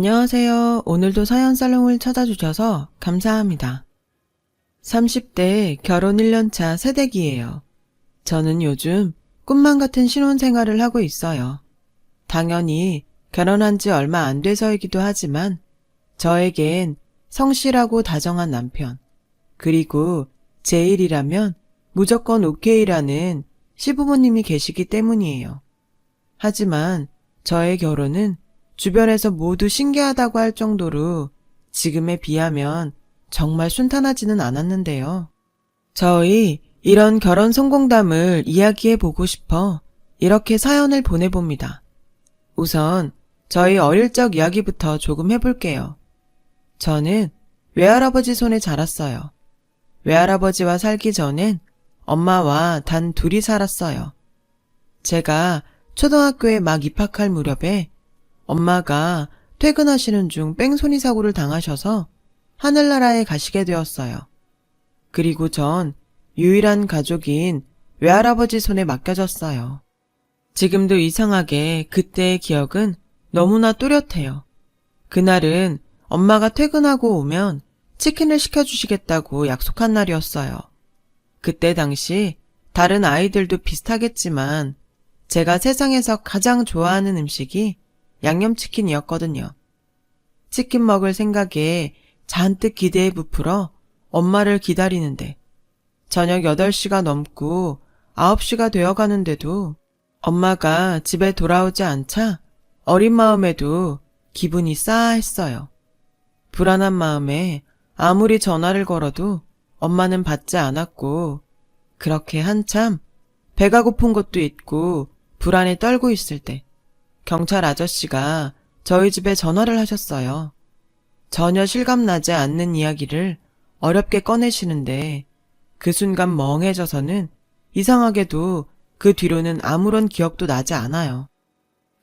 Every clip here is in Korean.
안녕하세요. 오늘도 사연살롱을 찾아주셔서 감사합니다. 30대 결혼 1년차 새댁이에요. 저는 요즘 꿈만 같은 신혼생활을 하고 있어요. 당연히 결혼한 지 얼마 안 돼서이기도 하지만 저에겐 성실하고 다정한 남편, 그리고 제 일이라면 무조건 오케이라는 시부모님이 계시기 때문이에요. 하지만 저의 결혼은 주변에서 모두 신기하다고 할 정도로 지금에 비하면 정말 순탄하지는 않았는데요. 저희 이런 결혼 성공담을 이야기해 보고 싶어 이렇게 사연을 보내봅니다. 우선 저희 어릴 적 이야기부터 조금 해볼게요. 저는 외할아버지 손에 자랐어요. 외할아버지와 살기 전엔 엄마와 단 둘이 살았어요. 제가 초등학교에 막 입학할 무렵에 엄마가 퇴근하시는 중 뺑소니 사고를 당하셔서 하늘나라에 가시게 되었어요. 그리고 전 유일한 가족인 외할아버지 손에 맡겨졌어요. 지금도 이상하게 그때의 기억은 너무나 또렷해요. 그날은 엄마가 퇴근하고 오면 치킨을 시켜주시겠다고 약속한 날이었어요. 그때 당시 다른 아이들도 비슷하겠지만 제가 세상에서 가장 좋아하는 음식이 양념치킨이었거든요. 치킨 먹을 생각에 잔뜩 기대에 부풀어 엄마를 기다리는데 저녁 8시가 넘고 9시가 되어가는데도 엄마가 집에 돌아오지 않자 어린 마음에도 기분이 싸했어요. 불안한 마음에 아무리 전화를 걸어도 엄마는 받지 않았고 그렇게 한참 배가 고픈 것도 있고 불안에 떨고 있을 때 경찰 아저씨가 저희 집에 전화를 하셨어요. 전혀 실감나지 않는 이야기를 어렵게 꺼내시는데 그 순간 멍해져서는 이상하게도 그 뒤로는 아무런 기억도 나지 않아요.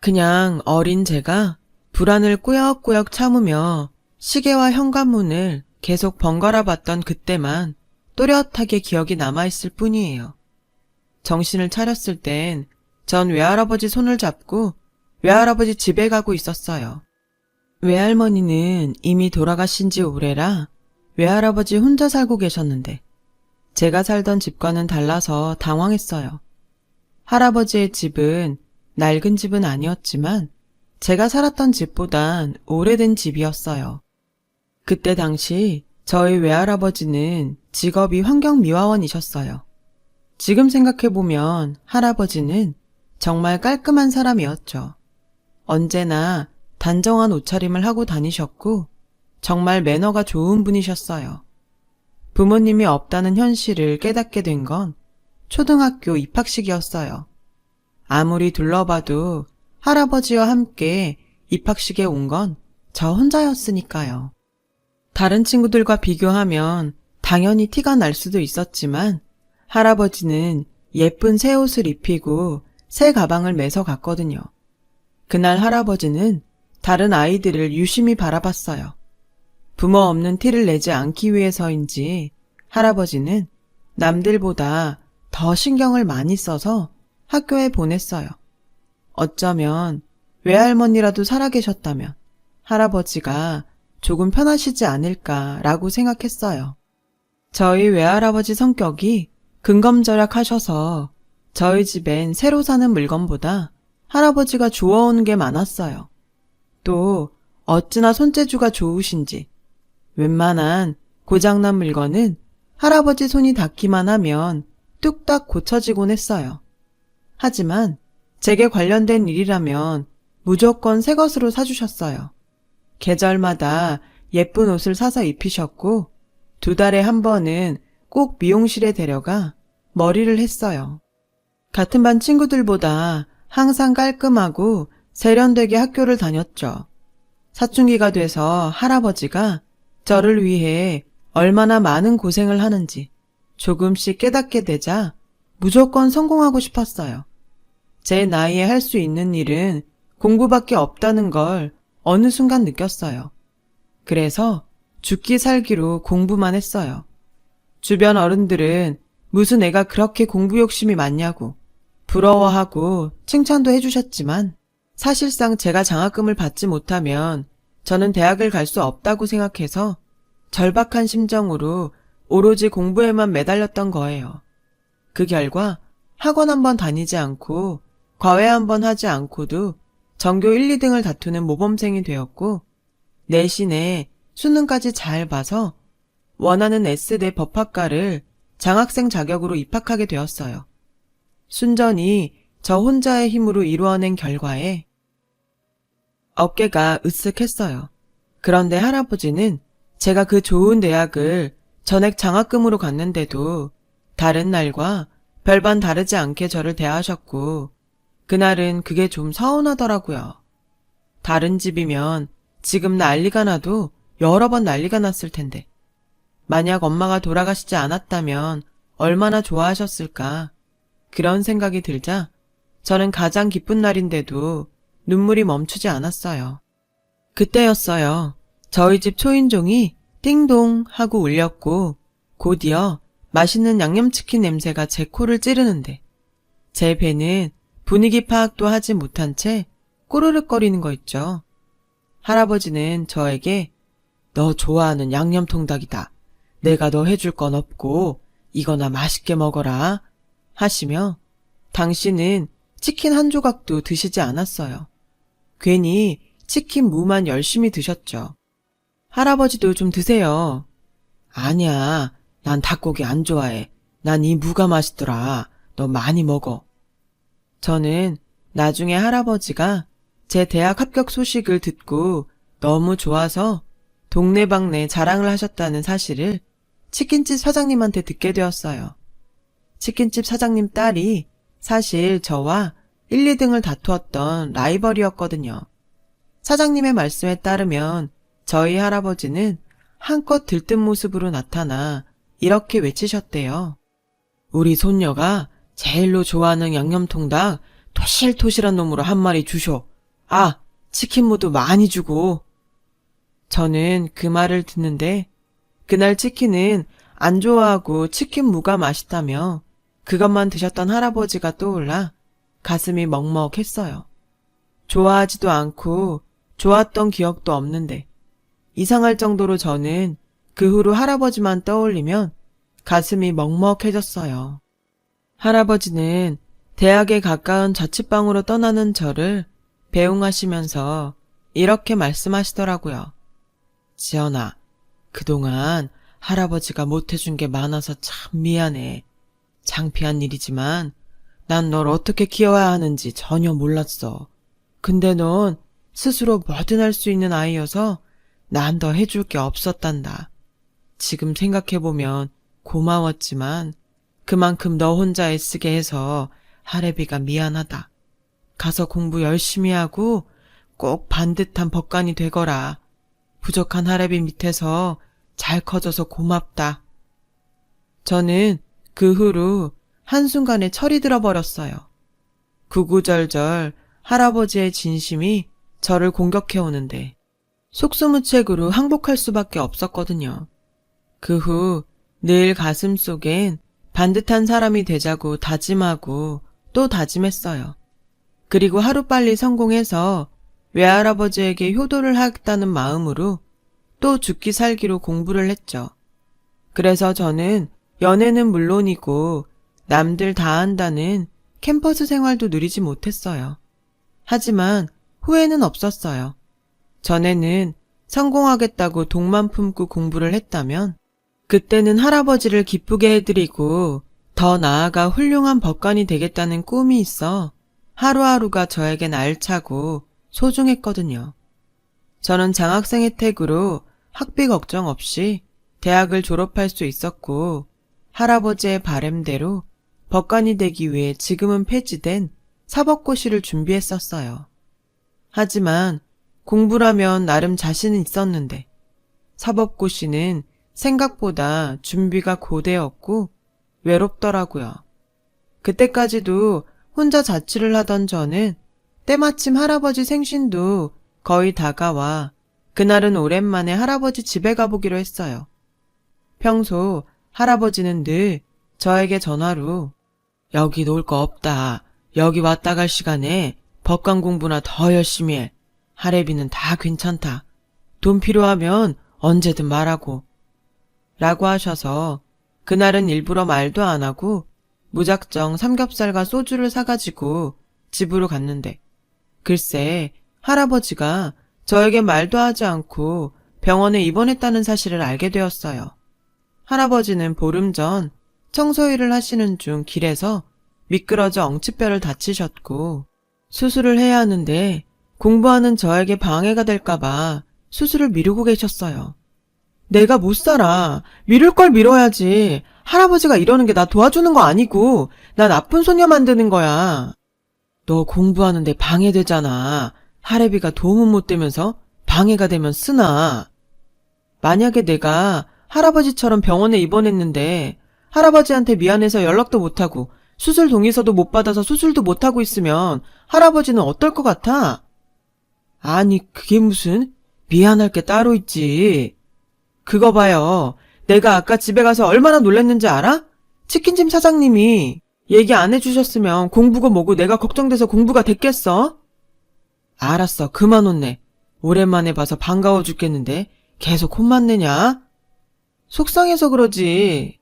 그냥 어린 제가 불안을 꾸역꾸역 참으며 시계와 현관문을 계속 번갈아 봤던 그때만 또렷하게 기억이 남아있을 뿐이에요. 정신을 차렸을 땐 전 외할아버지 손을 잡고 외할아버지 집에 가고 있었어요. 외할머니는 이미 돌아가신 지 오래라 외할아버지 혼자 살고 계셨는데 제가 살던 집과는 달라서 당황했어요. 할아버지의 집은 낡은 집은 아니었지만 제가 살았던 집보단 오래된 집이었어요. 그때 당시 저희 외할아버지는 직업이 환경미화원이셨어요. 지금 생각해보면 할아버지는 정말 깔끔한 사람이었죠. 언제나 단정한 옷차림을 하고 다니셨고 정말 매너가 좋은 분이셨어요. 부모님이 없다는 현실을 깨닫게 된 건 초등학교 입학식이었어요. 아무리 둘러봐도 할아버지와 함께 입학식에 온 건 저 혼자였으니까요. 다른 친구들과 비교하면 당연히 티가 날 수도 있었지만 할아버지는 예쁜 새 옷을 입히고 새 가방을 매서 갔거든요. 그날 할아버지는 다른 아이들을 유심히 바라봤어요. 부모 없는 티를 내지 않기 위해서인지 할아버지는 남들보다 더 신경을 많이 써서 학교에 보냈어요. 어쩌면 외할머니라도 살아계셨다면 할아버지가 조금 편하시지 않을까라고 생각했어요. 저희 외할아버지 성격이 근검절약하셔서 저희 집엔 새로 사는 물건보다 할아버지가 주워오는 게 많았어요. 또 어찌나 손재주가 좋으신지 웬만한 고장난 물건은 할아버지 손이 닿기만 하면 뚝딱 고쳐지곤 했어요. 하지만 제게 관련된 일이라면 무조건 새 것으로 사주셨어요. 계절마다 예쁜 옷을 사서 입히셨고 2달에 한 번은 꼭 미용실에 데려가 머리를 했어요. 같은 반 친구들보다 항상 깔끔하고 세련되게 학교를 다녔죠. 사춘기가 돼서 할아버지가 저를 위해 얼마나 많은 고생을 하는지 조금씩 깨닫게 되자 무조건 성공하고 싶었어요. 제 나이에 할 수 있는 일은 공부밖에 없다는 걸 어느 순간 느꼈어요. 그래서 죽기 살기로 공부만 했어요. 주변 어른들은 무슨 애가 그렇게 공부 욕심이 많냐고 부러워하고 칭찬도 해주셨지만 사실상 제가 장학금을 받지 못하면 저는 대학을 갈 수 없다고 생각해서 절박한 심정으로 오로지 공부에만 매달렸던 거예요. 그 결과 학원 한번 다니지 않고 과외 한번 하지 않고도 전교 1, 2등을 다투는 모범생이 되었고 내신에 수능까지 잘 봐서 원하는 S대 법학과를 장학생 자격으로 입학하게 되었어요. 순전히 저 혼자의 힘으로 이루어낸 결과에 어깨가 으쓱했어요. 그런데 할아버지는 제가 그 좋은 대학을 전액 장학금으로 갔는데도 다른 날과 별반 다르지 않게 저를 대하셨고 그날은 그게 좀 서운하더라고요. 다른 집이면 지금 난리가 나도 여러 번 난리가 났을 텐데 만약 엄마가 돌아가시지 않았다면 얼마나 좋아하셨을까 그런 생각이 들자 저는 가장 기쁜 날인데도 눈물이 멈추지 않았어요. 그때였어요. 저희 집 초인종이 띵동 하고 울렸고 곧이어 맛있는 양념치킨 냄새가 제 코를 찌르는데 제 배는 분위기 파악도 하지 못한 채 꼬르륵거리는 거 있죠. 할아버지는 저에게 너 좋아하는 양념통닭이다. 내가 너 해줄 건 없고 이거나 맛있게 먹어라 하시며 당신은 치킨 한 조각도 드시지 않았어요. 괜히 치킨 무만 열심히 드셨죠. 할아버지도 좀 드세요. 아니야, 난 닭고기 안 좋아해. 난 이 무가 맛있더라. 너 많이 먹어. 저는 나중에 할아버지가 제 대학 합격 소식을 듣고 너무 좋아서 동네방네 자랑을 하셨다는 사실을 치킨집 사장님한테 듣게 되었어요. 치킨집 사장님 딸이 사실 저와 1, 2등을 다투었던 라이벌이었거든요. 사장님의 말씀에 따르면 저희 할아버지는 한껏 들뜬 모습으로 나타나 이렇게 외치셨대요. 우리 손녀가 제일로 좋아하는 양념통닭 토실토실한 놈으로 한 마리 주쇼. 아, 치킨무도 많이 주고. 저는 그 말을 듣는데 그날 치킨은 안 좋아하고 치킨무가 맛있다며 그것만 드셨던 할아버지가 떠올라 가슴이 먹먹했어요. 좋아하지도 않고 좋았던 기억도 없는데 이상할 정도로 저는 그 후로 할아버지만 떠올리면 가슴이 먹먹해졌어요. 할아버지는 대학에 가까운 자취방으로 떠나는 저를 배웅하시면서 이렇게 말씀하시더라고요. 지연아, 그동안 할아버지가 못해준 게 많아서 참 미안해. 창피한 일이지만 난 널 어떻게 키워야 하는지 전혀 몰랐어. 근데 넌 스스로 뭐든 할 수 있는 아이여서 난 더 해줄 게 없었단다. 지금 생각해보면 고마웠지만 그만큼 너 혼자 애쓰게 해서 할애비가 미안하다. 가서 공부 열심히 하고 꼭 반듯한 법관이 되거라. 부족한 할애비 밑에서 잘 커져서 고맙다. 저는 그 후로 한순간에 철이 들어버렸어요. 구구절절 할아버지의 진심이 저를 공격해오는데 속수무책으로 항복할 수밖에 없었거든요. 그 후 늘 가슴속엔 반듯한 사람이 되자고 다짐하고 또 다짐했어요. 그리고 하루빨리 성공해서 외할아버지에게 효도를 하겠다는 마음으로 또 죽기 살기로 공부를 했죠. 그래서 저는 연애는 물론이고 남들 다 한다는 캠퍼스 생활도 누리지 못했어요. 하지만 후회는 없었어요. 전에는 성공하겠다고 독만 품고 공부를 했다면 그때는 할아버지를 기쁘게 해드리고 더 나아가 훌륭한 법관이 되겠다는 꿈이 있어 하루하루가 저에겐 알차고 소중했거든요. 저는 장학생 혜택으로 학비 걱정 없이 대학을 졸업할 수 있었고 할아버지의 바램대로 법관이 되기 위해 지금은 폐지된 사법고시를 준비했었어요. 하지만 공부라면 나름 자신은 있었는데 사법고시는 생각보다 준비가 고되었고 외롭더라고요. 그때까지도 혼자 자취를 하던 저는 때마침 할아버지 생신도 거의 다가와 그날은 오랜만에 할아버지 집에 가보기로 했어요. 평소 할아버지는 늘 저에게 전화로 여기 놀 거 없다. 여기 왔다 갈 시간에 법관 공부나 더 열심히 해. 할애비는 다 괜찮다. 돈 필요하면 언제든 말하고. 라고 하셔서 그날은 일부러 말도 안 하고 무작정 삼겹살과 소주를 사가지고 집으로 갔는데 글쎄 할아버지가 저에게 말도 하지 않고 병원에 입원했다는 사실을 알게 되었어요. 할아버지는 보름 전 청소일을 하시는 중 길에서 미끄러져 엉치뼈를 다치셨고 수술을 해야 하는데 공부하는 저에게 방해가 될까봐 수술을 미루고 계셨어요. 내가 못 살아. 미룰 걸 미뤄야지. 할아버지가 이러는 게 나 도와주는 거 아니고 나 나쁜 소녀 만드는 거야. 너 공부하는데 방해되잖아. 할애비가 도움은 못 되면서 방해가 되면 쓰나. 만약에 내가 할아버지처럼 병원에 입원했는데 할아버지한테 미안해서 연락도 못하고 수술 동의서도 못 받아서 수술도 못하고 있으면 할아버지는 어떨 것 같아? 아니 그게 무슨 미안할 게 따로 있지. 그거 봐요. 내가 아까 집에 가서 얼마나 놀랐는지 알아? 치킨집 사장님이 얘기 안 해주셨으면 공부고 뭐고 내가 걱정돼서 공부가 됐겠어? 알았어. 그만 혼내. 오랜만에 봐서 반가워 죽겠는데 계속 혼만 내냐? 속상해서 그러지.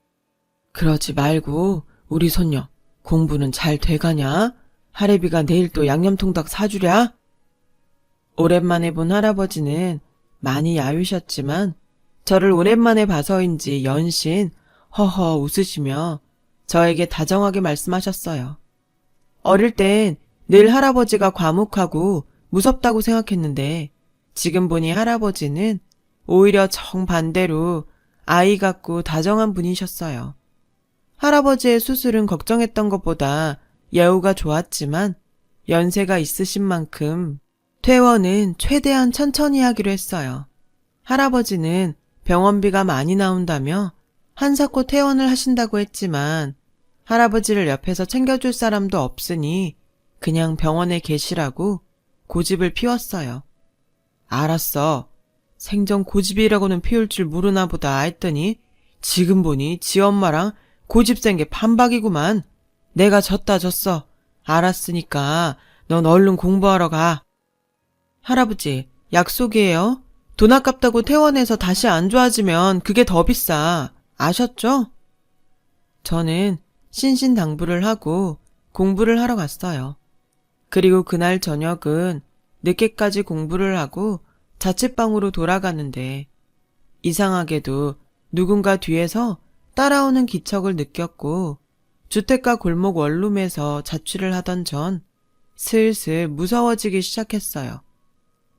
그러지 말고 우리 손녀 공부는 잘 돼가냐? 할애비가 내일 또 양념통닭 사주랴? 오랜만에 본 할아버지는 많이 야위셨지만 저를 오랜만에 봐서인지 연신 허허 웃으시며 저에게 다정하게 말씀하셨어요. 어릴 땐 늘 할아버지가 과묵하고 무섭다고 생각했는데 지금 보니 할아버지는 오히려 정반대로 아이 같고 다정한 분이셨어요. 할아버지의 수술은 걱정했던 것보다 예후가 좋았지만 연세가 있으신 만큼 퇴원은 최대한 천천히 하기로 했어요. 할아버지는 병원비가 많이 나온다며 한사코 퇴원을 하신다고 했지만 할아버지를 옆에서 챙겨줄 사람도 없으니 그냥 병원에 계시라고 고집을 피웠어요. 알았어. 생전 고집이라고는 피울 줄 모르나 보다 했더니 지금 보니 지 엄마랑 고집 센 게 반박이구만. 내가 졌어. 알았으니까 넌 얼른 공부하러 가. 할아버지, 약속이에요. 돈 아깝다고 퇴원해서 다시 안 좋아지면 그게 더 비싸. 아셨죠? 저는 신신당부를 하고 공부를 하러 갔어요. 그리고 그날 저녁은 늦게까지 공부를 하고 자취방으로 돌아가는데 이상하게도 누군가 뒤에서 따라오는 기척을 느꼈고 주택가 골목 원룸에서 자취를 하던 전 슬슬 무서워지기 시작했어요.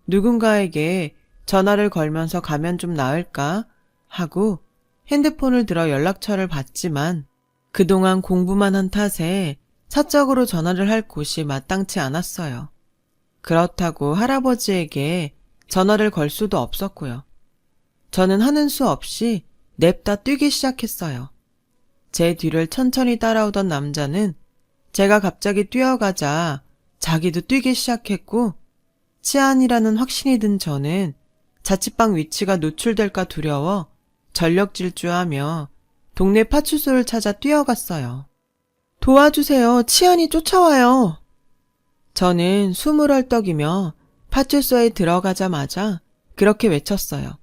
누군가에게 전화를 걸면서 가면 좀 나을까 하고 핸드폰을 들어 연락처를 받지만 그동안 공부만 한 탓에 사적으로 전화를 할 곳이 마땅치 않았어요. 그렇다고 할아버지에게 전화를 걸 수도 없었고요. 저는 하는 수 없이 냅다 뛰기 시작했어요. 제 뒤를 천천히 따라오던 남자는 제가 갑자기 뛰어가자 자기도 뛰기 시작했고 치안이라는 확신이 든 저는 자취방 위치가 노출될까 두려워 전력 질주하며 동네 파출소를 찾아 뛰어갔어요. 도와주세요. 치안이 쫓아와요. 저는 숨을 헐떡이며 파출소에 들어가자마자 그렇게 외쳤어요.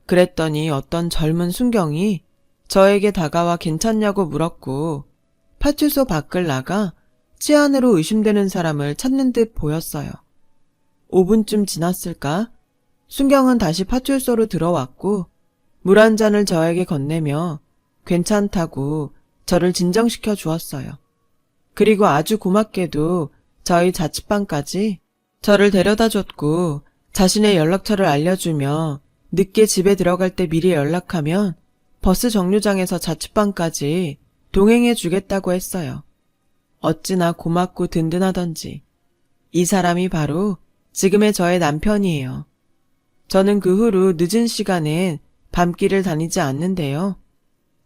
그랬더니 어떤 젊은 순경이 저에게 다가와 괜찮냐고 물었고 파출소 밖을 나가 치안으로 의심되는 사람을 찾는 듯 보였어요. 5분쯤 지났을까? 순경은 다시 파출소로 들어왔고 물 한 잔을 저에게 건네며 괜찮다고 저를 진정시켜 주었어요. 그리고 아주 고맙게도 저희 자취방까지 저를 데려다 줬고 자신의 연락처를 알려주며 늦게 집에 들어갈 때 미리 연락하면 버스 정류장에서 자취방까지 동행해 주겠다고 했어요. 어찌나 고맙고 든든하던지. 이 사람이 바로 지금의 저의 남편이에요. 저는 그 후로 늦은 시간엔 밤길을 다니지 않는데요.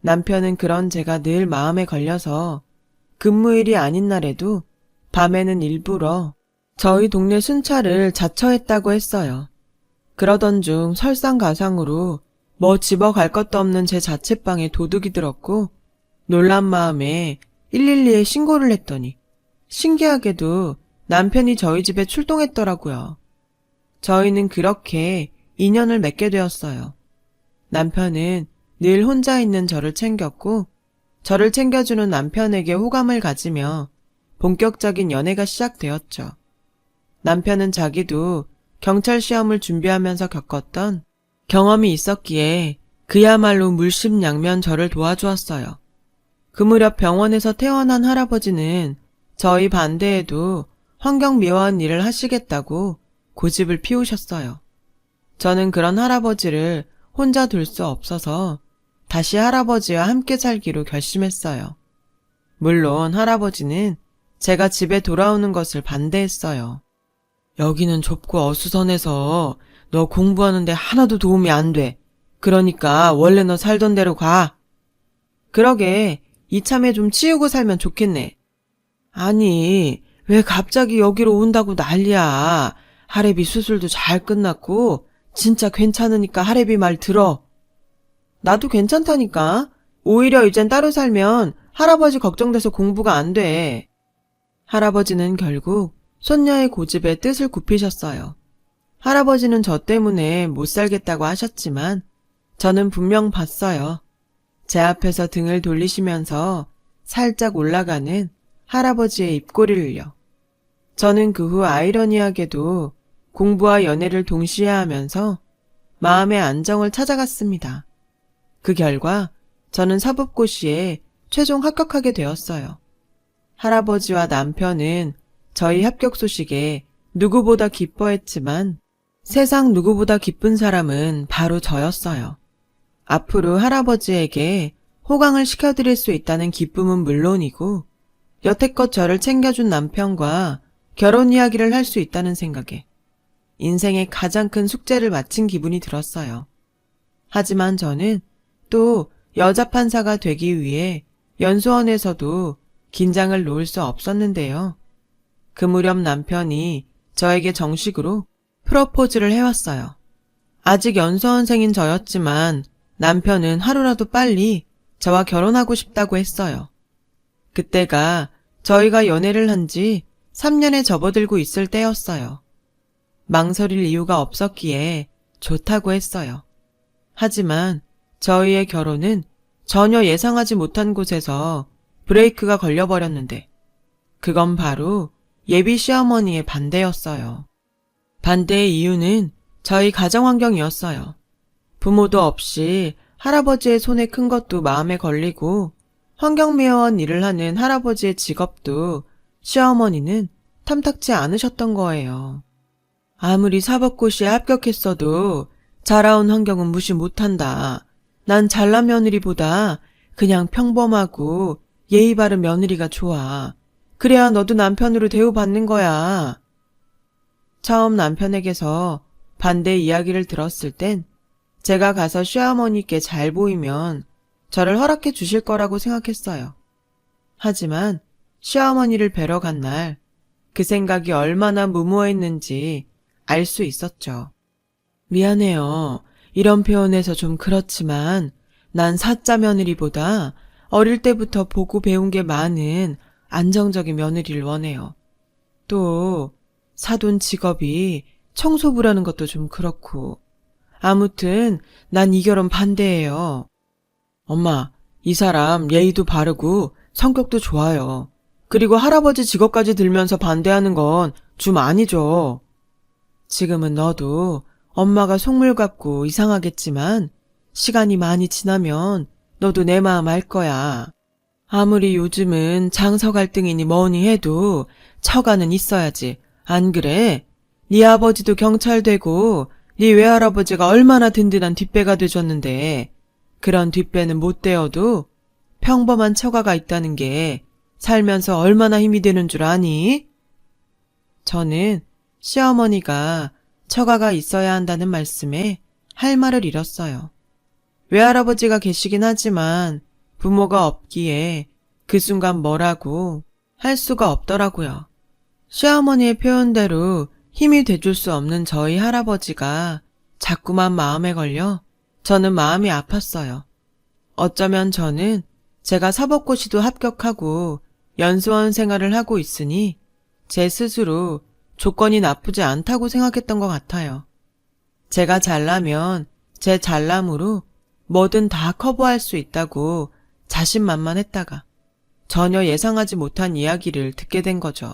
남편은 그런 제가 늘 마음에 걸려서 근무일이 아닌 날에도 밤에는 일부러 저희 동네 순찰을 자처했다고 했어요. 그러던 중 설상가상으로 뭐 집어갈 것도 없는 제 자취방에 도둑이 들었고 놀란 마음에 112에 신고를 했더니 신기하게도 남편이 저희 집에 출동했더라고요. 저희는 그렇게 인연을 맺게 되었어요. 남편은 늘 혼자 있는 저를 챙겼고 저를 챙겨주는 남편에게 호감을 가지며 본격적인 연애가 시작되었죠. 남편은 자기도 경찰 시험을 준비하면서 겪었던 경험이 있었기에 그야말로 물심양면 저를 도와주었어요. 그 무렵 병원에서 퇴원한 할아버지는 저희 반대에도 환경미화원 일을 하시겠다고 고집을 피우셨어요. 저는 그런 할아버지를 혼자 둘 수 없어서 다시 할아버지와 함께 살기로 결심했어요. 물론 할아버지는 제가 집에 돌아오는 것을 반대했어요. 여기는 좁고 어수선해서 너 공부하는데 하나도 도움이 안 돼. 그러니까 원래 너 살던 대로 가. 그러게 이참에 좀 치우고 살면 좋겠네. 아니, 왜 갑자기 여기로 온다고 난리야. 할애비 수술도 잘 끝났고 진짜 괜찮으니까 할애비 말 들어. 나도 괜찮다니까. 오히려 이젠 따로 살면 할아버지 걱정돼서 공부가 안 돼. 할아버지는 결국 손녀의 고집에 뜻을 굽히셨어요. 할아버지는 저 때문에 못 살겠다고 하셨지만 저는 분명 봤어요. 제 앞에서 등을 돌리시면서 살짝 올라가는 할아버지의 입꼬리를요. 저는 그 후 아이러니하게도 공부와 연애를 동시에 하면서 마음의 안정을 찾아갔습니다. 그 결과 저는 사법고시에 최종 합격하게 되었어요. 할아버지와 남편은 저희 합격 소식에 누구보다 기뻐했지만 세상 누구보다 기쁜 사람은 바로 저였어요. 앞으로 할아버지에게 호강을 시켜드릴 수 있다는 기쁨은 물론이고 여태껏 저를 챙겨준 남편과 결혼 이야기를 할 수 있다는 생각에 인생의 가장 큰 숙제를 마친 기분이 들었어요. 하지만 저는 또 여자 판사가 되기 위해 연수원에서도 긴장을 놓을 수 없었는데요. 그 무렵 남편이 저에게 정식으로 프러포즈를 해왔어요. 아직 연수원생인 저였지만 남편은 하루라도 빨리 저와 결혼하고 싶다고 했어요. 그때가 저희가 연애를 한 지 3년에 접어들고 있을 때였어요. 망설일 이유가 없었기에 좋다고 했어요. 하지만 저희의 결혼은 전혀 예상하지 못한 곳에서 브레이크가 걸려버렸는데 그건 바로 예비 시어머니의 반대였어요. 반대의 이유는 저희 가정 환경이었어요. 부모도 없이 할아버지의 손에 큰 것도 마음에 걸리고 환경미화원 일을 하는 할아버지의 직업도 시어머니는 탐탁지 않으셨던 거예요. 아무리 사법고시에 합격했어도 자라온 환경은 무시 못한다. 난 잘난 며느리보다 그냥 평범하고 예의 바른 며느리가 좋아. 그래야 너도 남편으로 대우받는 거야. 처음 남편에게서 반대 이야기를 들었을 땐 제가 가서 시어머니께 잘 보이면 저를 허락해 주실 거라고 생각했어요. 하지만 시어머니를 뵈러 간 날 그 생각이 얼마나 무모했는지 알 수 있었죠. 미안해요. 이런 표현에서 좀 그렇지만 난 사짜 며느리보다 어릴 때부터 보고 배운 게 많은 안정적인 며느리를 원해요. 또 사돈 직업이 청소부라는 것도 좀 그렇고. 아무튼 난 이 결혼 반대예요. 엄마, 이 사람 예의도 바르고 성격도 좋아요. 그리고 할아버지 직업까지 들면서 반대하는 건 좀 아니죠. 지금은 너도 엄마가 속물 같고 이상하겠지만 시간이 많이 지나면 너도 내 마음 알 거야. 아무리 요즘은 장서 갈등이니 뭐니 해도 처가는 있어야지. 안 그래? 네 아버지도 경찰 되고 네 외할아버지가 얼마나 든든한 뒷배가 되줬는데 그런 뒷배는 못 되어도 평범한 처가가 있다는 게 살면서 얼마나 힘이 되는 줄 아니? 저는 시어머니가 처가가 있어야 한다는 말씀에 할 말을 잃었어요. 외할아버지가 계시긴 하지만 부모가 없기에 그 순간 뭐라고 할 수가 없더라고요. 시어머니의 표현대로 힘이 돼줄 수 없는 저희 할아버지가 자꾸만 마음에 걸려 저는 마음이 아팠어요. 어쩌면 저는 제가 사법고시도 합격하고 연수원 생활을 하고 있으니 제 스스로 조건이 나쁘지 않다고 생각했던 것 같아요. 제가 잘나면 제 잘남으로 뭐든 다 커버할 수 있다고 자신만만했다가 전혀 예상하지 못한 이야기를 듣게 된 거죠.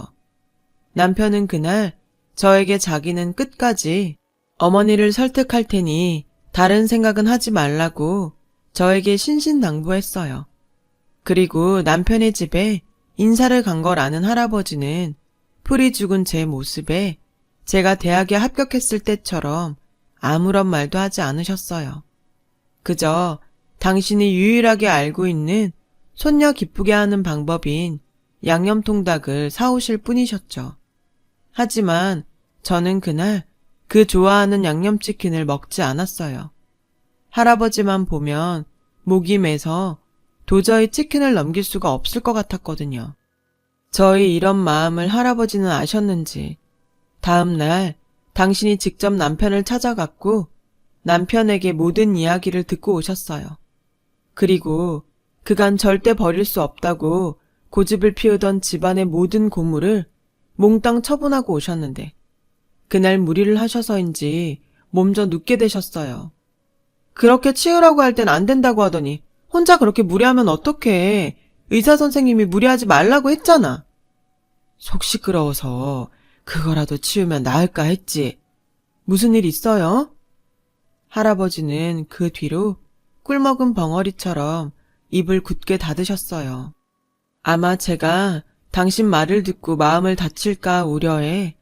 남편은 그날 저에게 자기는 끝까지 어머니를 설득할 테니 다른 생각은 하지 말라고 저에게 신신당부했어요. 그리고 남편의 집에 인사를 간 걸 아는 할아버지는 풀이 죽은 제 모습에 제가 대학에 합격했을 때처럼 아무런 말도 하지 않으셨어요. 그저 당신이 유일하게 알고 있는 손녀 기쁘게 하는 방법인 양념통닭을 사오실 뿐이셨죠. 하지만 저는 그날 그 좋아하는 양념치킨을 먹지 않았어요. 할아버지만 보면 목이 메서 도저히 치킨을 넘길 수가 없을 것 같았거든요. 저의 이런 마음을 할아버지는 아셨는지 다음 날 당신이 직접 남편을 찾아갔고 남편에게 모든 이야기를 듣고 오셨어요. 그리고 그간 절대 버릴 수 없다고 고집을 피우던 집안의 모든 고물을 몽땅 처분하고 오셨는데 그날 무리를 하셔서인지 몸져 눕게 되셨어요. 그렇게 치우라고 할 땐 안 된다고 하더니 혼자 그렇게 무리하면 어떡해. 의사 선생님이 무리하지 말라고 했잖아. 속 시끄러워서 그거라도 치우면 나을까 했지. 무슨 일 있어요? 할아버지는 그 뒤로 꿀먹은 벙어리처럼 입을 굳게 닫으셨어요. 아마 제가 당신 말을 듣고 마음을 다칠까 우려해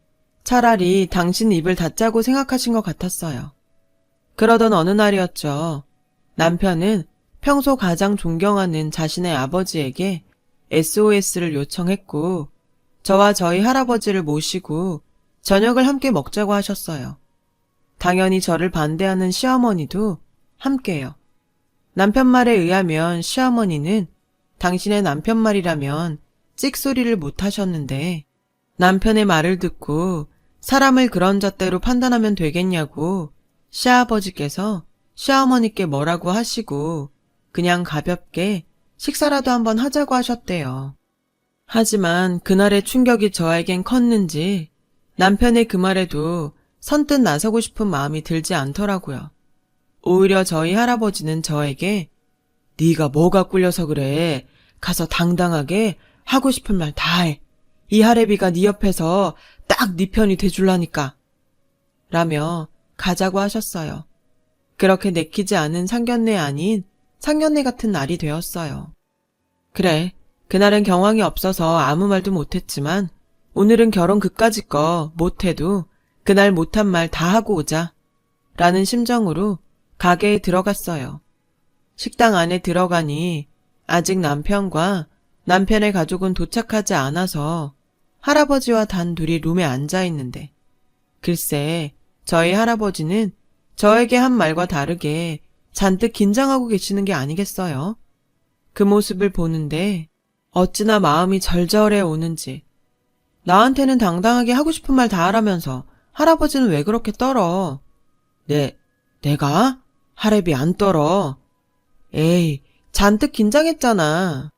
차라리 당신 입을 닫자고 생각하신 것 같았어요. 그러던 어느 날이었죠. 남편은 평소 가장 존경하는 자신의 아버지에게 SOS를 요청했고 저와 저희 할아버지를 모시고 저녁을 함께 먹자고 하셨어요. 당연히 저를 반대하는 시어머니도 함께요. 남편 말에 의하면 시어머니는 당신의 남편 말이라면 찍소리를 못 하셨는데 남편의 말을 듣고 사람을 그런 잣대로 판단하면 되겠냐고 시아버지께서 시어머니께 뭐라고 하시고 그냥 가볍게 식사라도 한번 하자고 하셨대요. 하지만 그날의 충격이 저에겐 컸는지 남편의 그 말에도 선뜻 나서고 싶은 마음이 들지 않더라고요. 오히려 저희 할아버지는 저에게 네가 뭐가 꿀려서 그래. 가서 당당하게 하고 싶은 말 다 해. 이 할애비가 네 옆에서 딱 네 편이 돼줄라니까. 라며 가자고 하셨어요. 그렇게 내키지 않은 상견례 아닌 상견례 같은 날이 되었어요. 그래, 그날은 경황이 없어서 아무 말도 못했지만 오늘은 결혼 그까짓 거 못해도 그날 못한 말 다 하고 오자. 라는 심정으로 가게에 들어갔어요. 식당 안에 들어가니 아직 남편과 남편의 가족은 도착하지 않아서 할아버지와 단 둘이 룸에 앉아 있는데 글쎄 저희 할아버지는 저에게 한 말과 다르게 잔뜩 긴장하고 계시는 게 아니겠어요? 그 모습을 보는데 어찌나 마음이 절절해 오는지 나한테는 당당하게 하고 싶은 말 다 하라면서 할아버지는 왜 그렇게 떨어? 내가? 할애비 안 떨어. 에이, 잔뜩 긴장했잖아.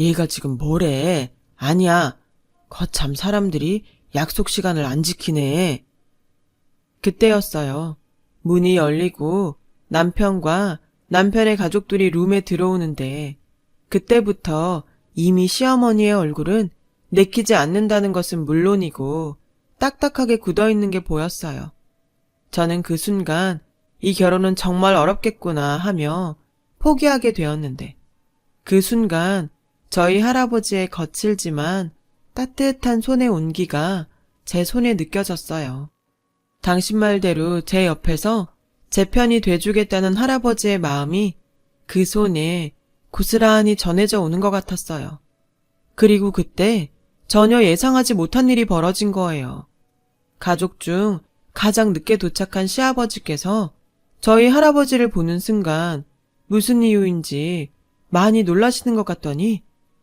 얘가 지금 뭐래? 아니야. 거참 사람들이 약속 시간을 안 지키네. 그때였어요. 문이 열리고 남편과 남편의 가족들이 룸에 들어오는데 그때부터 이미 시어머니의 얼굴은 내키지 않는다는 것은 물론이고 딱딱하게 굳어있는 게 보였어요. 저는 그 순간 이 결혼은 정말 어렵겠구나 하며 포기하게 되었는데 그 순간 저희 할아버지의 거칠지만 따뜻한 손의 온기가 제 손에 느껴졌어요. 당신 말대로 제 옆에서 제 편이 돼주겠다는 할아버지의 마음이 그 손에 고스란히 전해져 오는 것 같았어요. 그리고 그때 전혀 예상하지 못한 일이 벌어진 거예요. 가족 중 가장 늦게 도착한 시아버지께서 저희 할아버지를 보는 순간 무슨 이유인지 많이 놀라시는 것 같더니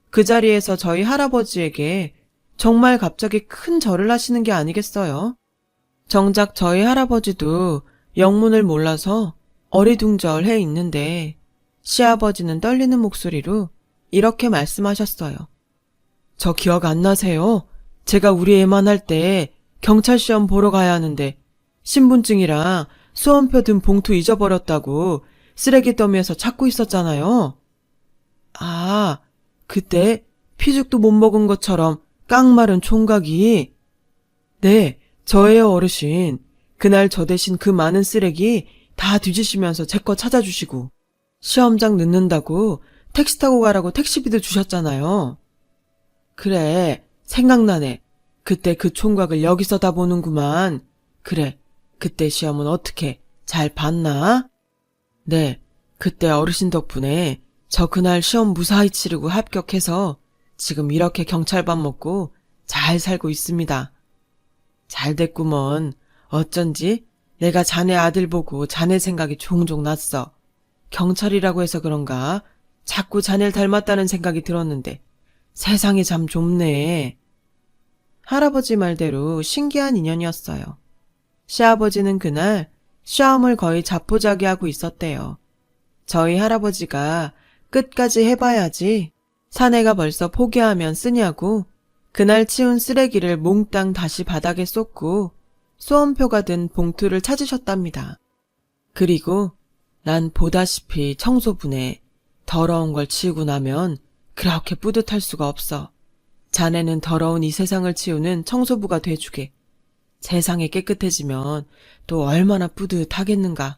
그 자리에서 저희 할아버지에게 정말 갑자기 큰 절을 하시는 게 아니겠어요? 정작 저희 할아버지도 영문을 몰라서 어리둥절해 있는데 시아버지는 떨리는 목소리로 이렇게 말씀하셨어요. 저 기억 안 나세요? 제가 우리 애만 할 때 경찰 시험 보러 가야 하는데 신분증이랑 수험표 든 봉투 잊어버렸다고 쓰레기 더미에서 찾고 있었잖아요. 아, 그때 피죽도 못 먹은 것처럼 깡마른 총각이. 네, 저예요, 어르신. 그날 저 대신 그 많은 쓰레기 다 뒤지시면서 제 거 찾아주시고 시험장 늦는다고 택시 타고 가라고 택시비도 주셨잖아요. 그래, 생각나네. 그때 그 총각을 여기서 다 보는구만. 그래, 그때 시험은 어떻게 잘 봤나? 네, 그때 어르신 덕분에 저 그날 시험 무사히 치르고 합격해서 지금 이렇게 경찰밥 먹고 잘 살고 있습니다. 잘 됐구먼. 어쩐지 내가 자네 아들 보고 자네 생각이 종종 났어. 경찰이라고 해서 그런가 자꾸 자네를 닮았다는 생각이 들었는데 세상이 참 좁네. 할아버지 말대로 신기한 인연이었어요. 시아버지는 그날 시험을 거의 자포자기하고 있었대요. 저희 할아버지가 끝까지 해봐야지 사내가 벌써 포기하면 쓰냐고 그날 치운 쓰레기를 몽땅 다시 바닥에 쏟고 수험표가 든 봉투를 찾으셨답니다. 그리고 난 보다시피 청소분에 더러운 걸 치우고 나면 그렇게 뿌듯할 수가 없어. 자네는 더러운 이 세상을 치우는 청소부가 돼주게. 세상이 깨끗해지면 또 얼마나 뿌듯하겠는가.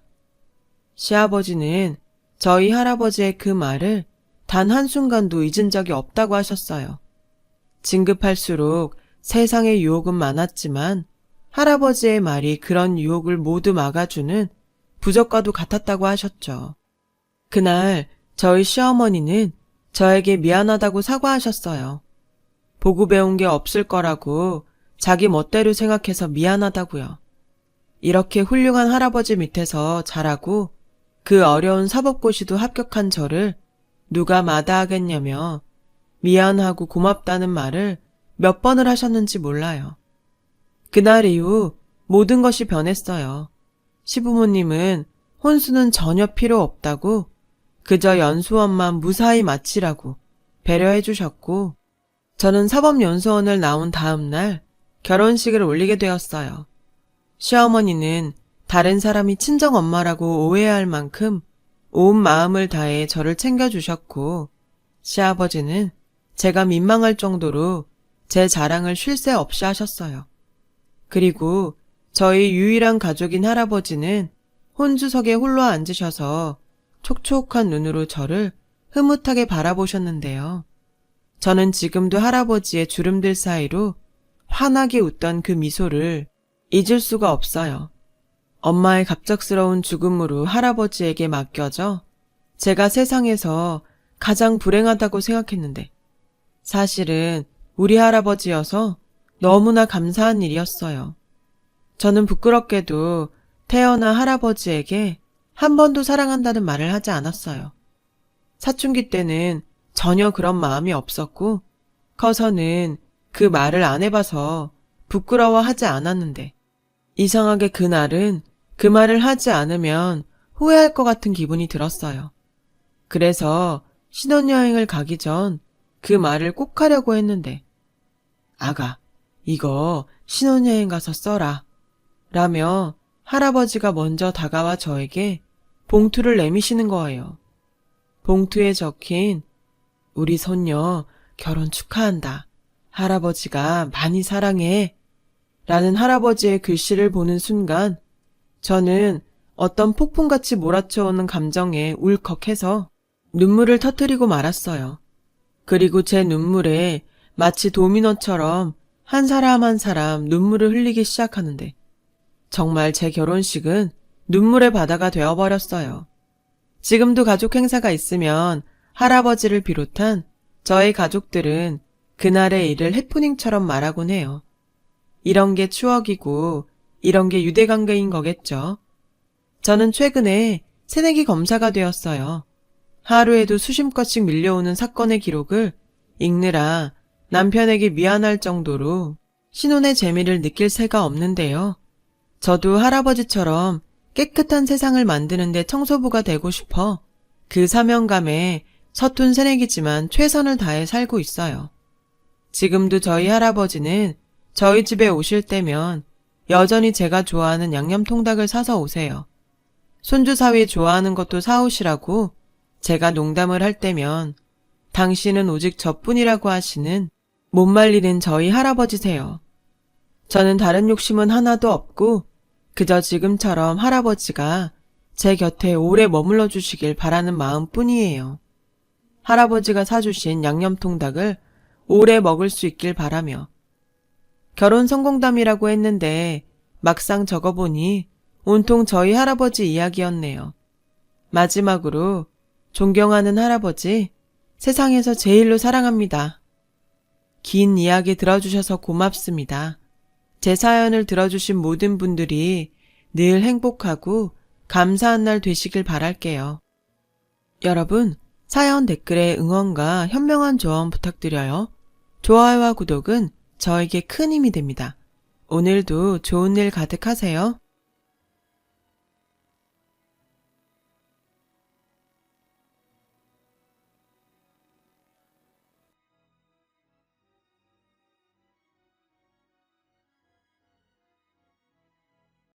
시아버지는 저희 할아버지의 그 말을 단 한순간도 잊은 적이 없다고 하셨어요. 진급할수록 세상의 유혹은 많았지만 할아버지의 말이 그런 유혹을 모두 막아주는 부적과도 같았다고 하셨죠. 그날 저희 시어머니는 저에게 미안하다고 사과하셨어요. 보고 배운 게 없을 거라고 자기 멋대로 생각해서 미안하다고요. 이렇게 훌륭한 할아버지 밑에서 자라고 그 어려운 사법고시도 합격한 저를 누가 마다하겠냐며 미안하고 고맙다는 말을 몇 번을 하셨는지 몰라요. 그날 이후 모든 것이 변했어요. 시부모님은 혼수는 전혀 필요 없다고 그저 연수원만 무사히 마치라고 배려해 주셨고 저는 사법연수원을 나온 다음 날 결혼식을 올리게 되었어요. 시어머니는 다른 사람이 친정엄마라고 오해할 만큼 온 마음을 다해 저를 챙겨주셨고 시아버지는 제가 민망할 정도로 제 자랑을 쉴 새 없이 하셨어요. 그리고 저희 유일한 가족인 할아버지는 혼주석에 홀로 앉으셔서 촉촉한 눈으로 저를 흐뭇하게 바라보셨는데요. 저는 지금도 할아버지의 주름들 사이로 환하게 웃던 그 미소를 잊을 수가 없어요. 엄마의 갑작스러운 죽음으로 할아버지에게 맡겨져 제가 세상에서 가장 불행하다고 생각했는데 사실은 우리 할아버지여서 너무나 감사한 일이었어요. 저는 부끄럽게도 태어나 할아버지에게 한 번도 사랑한다는 말을 하지 않았어요. 사춘기 때는 전혀 그런 마음이 없었고 커서는 그 말을 안 해봐서 부끄러워하지 않았는데 이상하게 그날은 그 말을 하지 않으면 후회할 것 같은 기분이 들었어요. 그래서 신혼여행을 가기 전 그 말을 꼭 하려고 했는데 아가, 이거 신혼여행 가서 써라 라며 할아버지가 먼저 다가와 저에게 봉투를 내미시는 거예요. 봉투에 적힌 우리 손녀 결혼 축하한다. 할아버지가 많이 사랑해. 라는 할아버지의 글씨를 보는 순간 저는 어떤 폭풍같이 몰아쳐오는 감정에 울컥해서 눈물을 터뜨리고 말았어요. 그리고 제 눈물에 마치 도미노처럼 한 사람 한 사람 눈물을 흘리기 시작하는데 정말 제 결혼식은 눈물의 바다가 되어버렸어요. 지금도 가족 행사가 있으면 할아버지를 비롯한 저의 가족들은 그날의 일을 해프닝처럼 말하곤 해요. 이런 게 추억이고 이런 게 유대관계인 거겠죠. 저는 최근에 새내기 검사가 되었어요. 하루에도 수십 건씩 밀려오는 사건의 기록을 읽느라 남편에게 미안할 정도로 신혼의 재미를 느낄 새가 없는데요. 저도 할아버지처럼 깨끗한 세상을 만드는데 청소부가 되고 싶어 그 사명감에 서툰 새내기지만 최선을 다해 살고 있어요. 지금도 저희 할아버지는 저희 집에 오실 때면 여전히 제가 좋아하는 양념통닭을 사서 오세요. 손주 사위 좋아하는 것도 사오시라고 제가 농담을 할 때면 당신은 오직 저뿐이라고 하시는 못 말리는 저희 할아버지세요. 저는 다른 욕심은 하나도 없고 그저 지금처럼 할아버지가 제 곁에 오래 머물러 주시길 바라는 마음뿐이에요. 할아버지가 사주신 양념통닭을 오래 먹을 수 있길 바라며 결혼 성공담이라고 했는데 막상 적어보니 온통 저희 할아버지 이야기였네요. 마지막으로 존경하는 할아버지, 세상에서 제일로 사랑합니다. 긴 이야기 들어주셔서 고맙습니다. 제 사연을 들어주신 모든 분들이 늘 행복하고 감사한 날 되시길 바랄게요. 여러분, 사연 댓글에 응원과 현명한 조언 부탁드려요. 좋아요와 구독은 저에게 큰 힘이 됩니다. 오늘도 좋은 일 가득하세요.